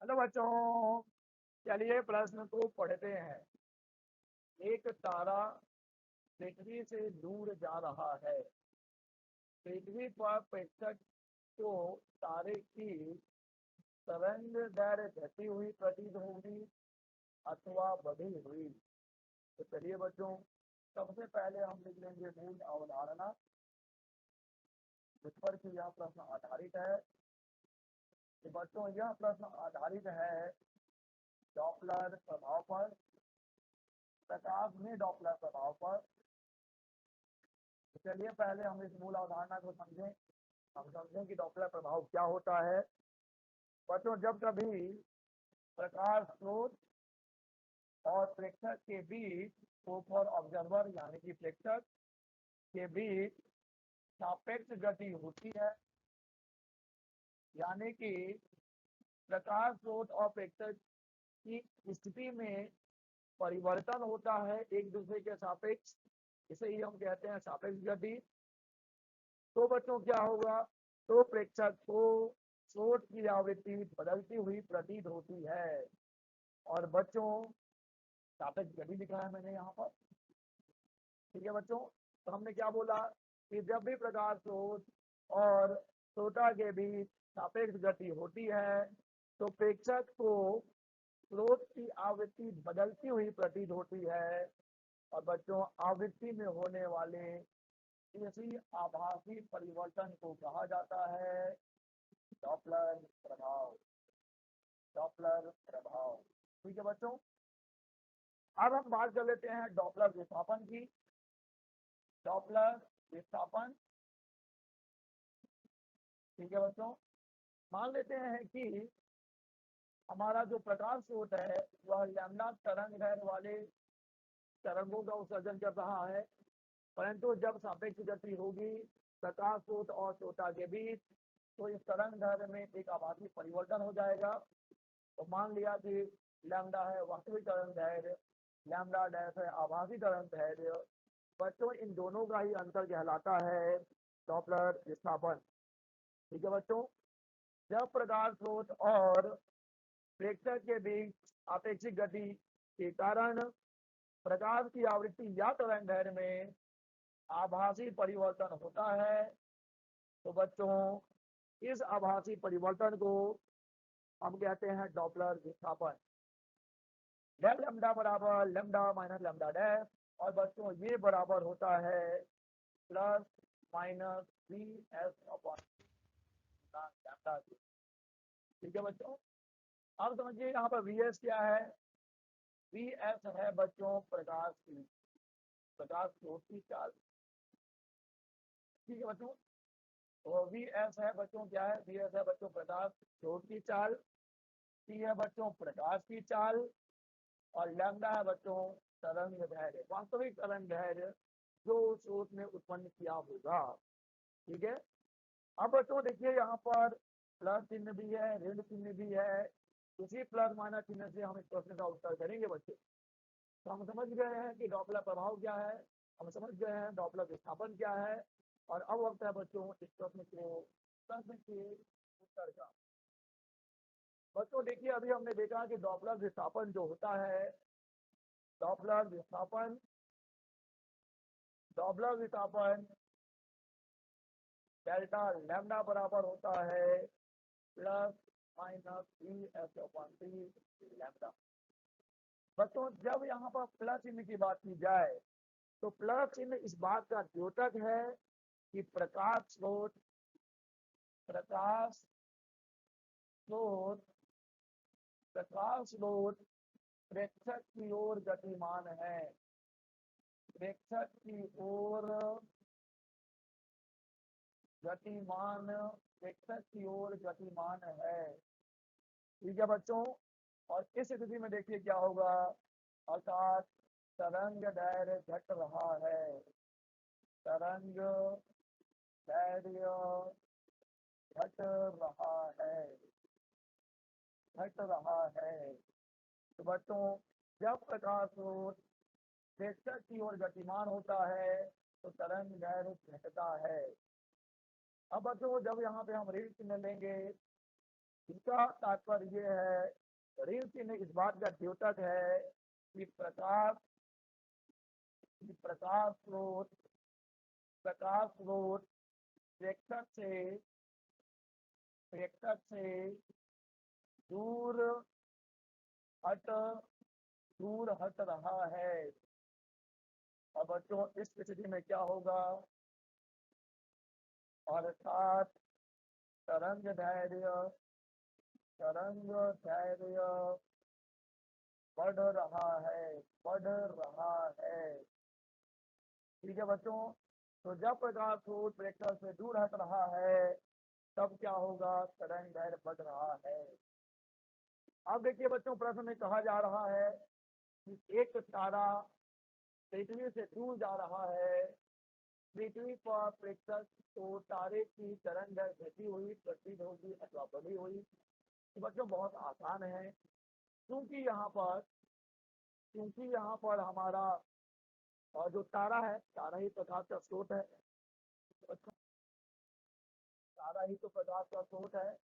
Hello बच्चों, चलिए प्रश्न को पढ़ते हैं। एक तारा पृथ्वी से दूर जा रहा है। पृथ्वी पर प्रेक्षक को तारे की तरंग दैर्घ्य घटी हुई प्रतीत होगी अथवा बढ़ी हुई। तो चलिए बच्चों, सबसे पहले हम लिख लेंगे मूल अवधारणा जिस पर कि यह प्रश्न आधारित है। तो बच्चों, यह प्रश्न आधारित है डॉपलर प्रभाव पर, प्रकाश में डॉपलर प्रभाव पर। तो चलिए पहले हम इस मूल अवधारणा को समझें। हम समझें कि डॉपलर प्रभाव क्या होता है। बच्चों, जब कभी प्रकाश स्रोत और प्रेक्षक के बीच, फॉर ऑब्जर्वर यानी कि प्रेक्षक के बीच सापेक्ष गति होती है, यानी कि प्रकाश स्रोत और प्रेक्षक की स्थिति में परिवर्तन होता है एक दूसरे के सापेक्ष, इसे ही हम कहते हैं सापेक्ष गति। तो बच्चों क्या होगा, तो प्रेक्षक को स्रोत की आवृत्ति बदलती हुई प्रतीत होती है। और बच्चों, सापेक्ष गति लिखा है मैंने यहाँ पर, ठीक है बच्चों। तो हमने क्या बोला कि जब भी प्रकाश स्रोत और श्रोता के बीच सापेक्ष गति होती है तो प्रेक्षक को स्रोत की आवृत्ति बदलती हुई प्रतीत होती है। और बच्चों, आवृत्ति में होने वाले इसी आभासी परिवर्तन को कहा जाता है डॉपलर प्रभाव। डॉपलर प्रभाव, ठीक है बच्चों। अब हम बात कर लेते हैं डॉपलर विस्थापन की। डॉपलर विस्थापन, ठीक है बच्चों। मान लेते हैं कि हमारा जो प्रकाश स्रोत है वह लैम्डा तरंग दैर्घ्य वाले तरंगों का उत्सर्जन कर रहा है, परंतु जब सापेक्ष गति होगी प्रकाश स्रोत और श्रोता के बीच तो इस तरंग दैर्घ्य में एक आभासी परिवर्तन हो जाएगा। तो मान लिया कि लैम्डा है वास्तविक तरंग दैर्घ्य, लैम्डा डैश है आभासी तरंग दैर्घ्य। बच्चों, इन दोनों का ही अंतर कहलाता है डॉपलर विस्थापन, ठीक है बच्चों। जब प्रकाश स्रोत और प्रेक्षक के बीच आपेक्षिक गति के कारण प्रकाश की आवृत्ति या तरंग दैर्घ्य में आभासी परिवर्तन होता है तो बच्चों इस आभासी परिवर्तन को हम कहते हैं डॉपलर विस्थापन। डेल लैम्डा बराबर लैम्डा माइनस लैम्डा डैश, और बच्चों ये बराबर होता है plus minus V S upon lambda, ठीक है बच्चों। अब समझिए यहाँ पर वी एस क्या है। वी एस है बच्चों प्रकाश की, प्रकाश स्रोत की चाल, ठीक है बच्चों। तो वी एस है बच्चों क्या है, वी एस है बच्चों प्रकाश स्रोत की चाल, टी है बच्चों प्रकाश की चाल, और लैम्डा है बच्चों तरंग दैर्घ्य, वास्तविक तरंग दैर्घ्य जो स्रोत में उत्पन्न किया होगा, ठीक है। अब बच्चों देखिए यहाँ पर प्लस चिन्ह भी है ऋण चिन्ह भी है। उसी प्लस माइनस चिन्ह से हम इस प्रश्न का उत्तर करेंगे बच्चे। तो हम समझ गए हैं कि डॉपलर प्रभाव क्या है, हम समझ गए हैं डॉपलर विस्थापन क्या है। और अब वक्त है बच्चों इस प्रश्न के उत्तर का। बच्चों देखिए, अभी हमने देखा कि डॉपलर विस्थापन जो होता है, डॉपलर विस्थापन, डॉपलर विस्थापन डेल्टा लैम्डा बराबर होता है plus minus V S upon T lambda. बच्चों, जब यहाँ पर प्लस चिन्ह की बात की जाए तो प्लस चिन्ह इस बात का द्योतक है कि प्रकाश स्रोत, प्रकाश स्रोत, प्रकाश स्रोत प्रेक्षक की ओर गतिमान है, प्रेक्षक की ओर गतिमान, प्रेक्षक की ओर गतिमान है, ठीक है बच्चों। और इस स्थिति में देखिए क्या होगा, अर्थात तरंग दैर्घ्य घट रहा है, तरंग दैर्घ्य घट रहा है, घट रहा है। तो बच्चों, जब प्रकाश स्रोत प्रेक्षक की ओर गतिमान होता है तो तरंग दैर्घ्य घटता है। अब बच्चों, जब यहाँ पे हम ऋण चिन्ह लेंगे इसका तात्पर्य ये है, ऋषि ने इस बात का द्योतक है कि प्रकाश स्रोत प्रेक्षक से दूर हट हट रहा है। अब बच्चों इस स्थिति में क्या होगा, अर्थात तरंग धैर्य बढ़ रहा है। ठीक है बच्चों, तो जब प्रकाश स्रोत प्रेक्षक से दूर हट रहा है तब क्या होगा, तरंग धैर्य बढ़ रहा है। अब देखिए बच्चों, प्रश्न में कहा जा रहा है कि एक तारा पृथ्वी से दूर जा रहा है, पृथ्वी पर प्रेक्षक को तारे की तरंग घटी हुई प्रतीत होगी अथवा बढ़ी हुई। तो बच्चों बहुत आसान है, क्योंकि यहाँ पर हमारा जो तारा है, तारा ही प्रकाश का स्रोत है। तारा ही तो प्रकाश का स्रोत है,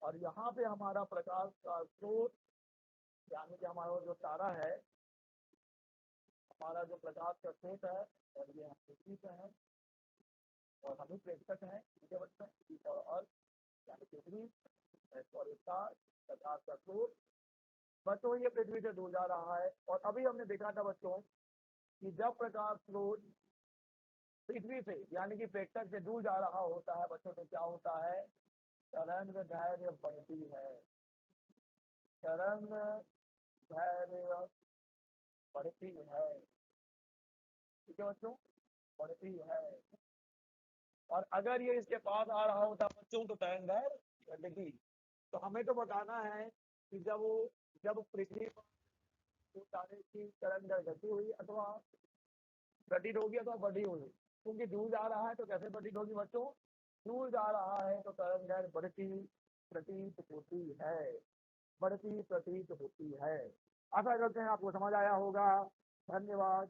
और यहाँ पे हमारा प्रकाश का स्रोत यानी कि हमारा जो तारा है, हमारा जो प्रकाश का स्रोत है, और ये हम पृथ्वी पे है और हम ही प्रेक्षक हैं। ठीक है बच्चों, और यानी पृथ्वी और इसका प्रकाश का स्रोत बच्चों ये पृथ्वी से दूर जा रहा है। और अभी हमने देखा था बच्चों कि जब प्रकाश स्रोत पृथ्वी से यानी कि प्रेक्षक से दूर जा रहा होता है बच्चों, तो क्या होता है, तरंग धैर्य बढ़ती है। तरंग धैर्य बढ़ती है। ठीक है बच्चों, बढ़ती है। और अगर ये इसके पास आ रहा होता बच्चों तो तरंग धैर्य घटेगी। तो हमें तो बताना है कि जब पृथ्वी पर तारे की तरंग दैर्घ्य घटी हुई अथवा घटित होगी अथवा बढ़ी हुई, क्योंकि दूर जा रहा है तो कैसे घटित होगी बच्चों, दूर जा रहा है तो तरंग दैर्घ्य बढ़ती प्रतीत होती है, बढ़ती प्रतीत होती है। आशा करते हैं आपको समझ आया होगा। धन्यवाद।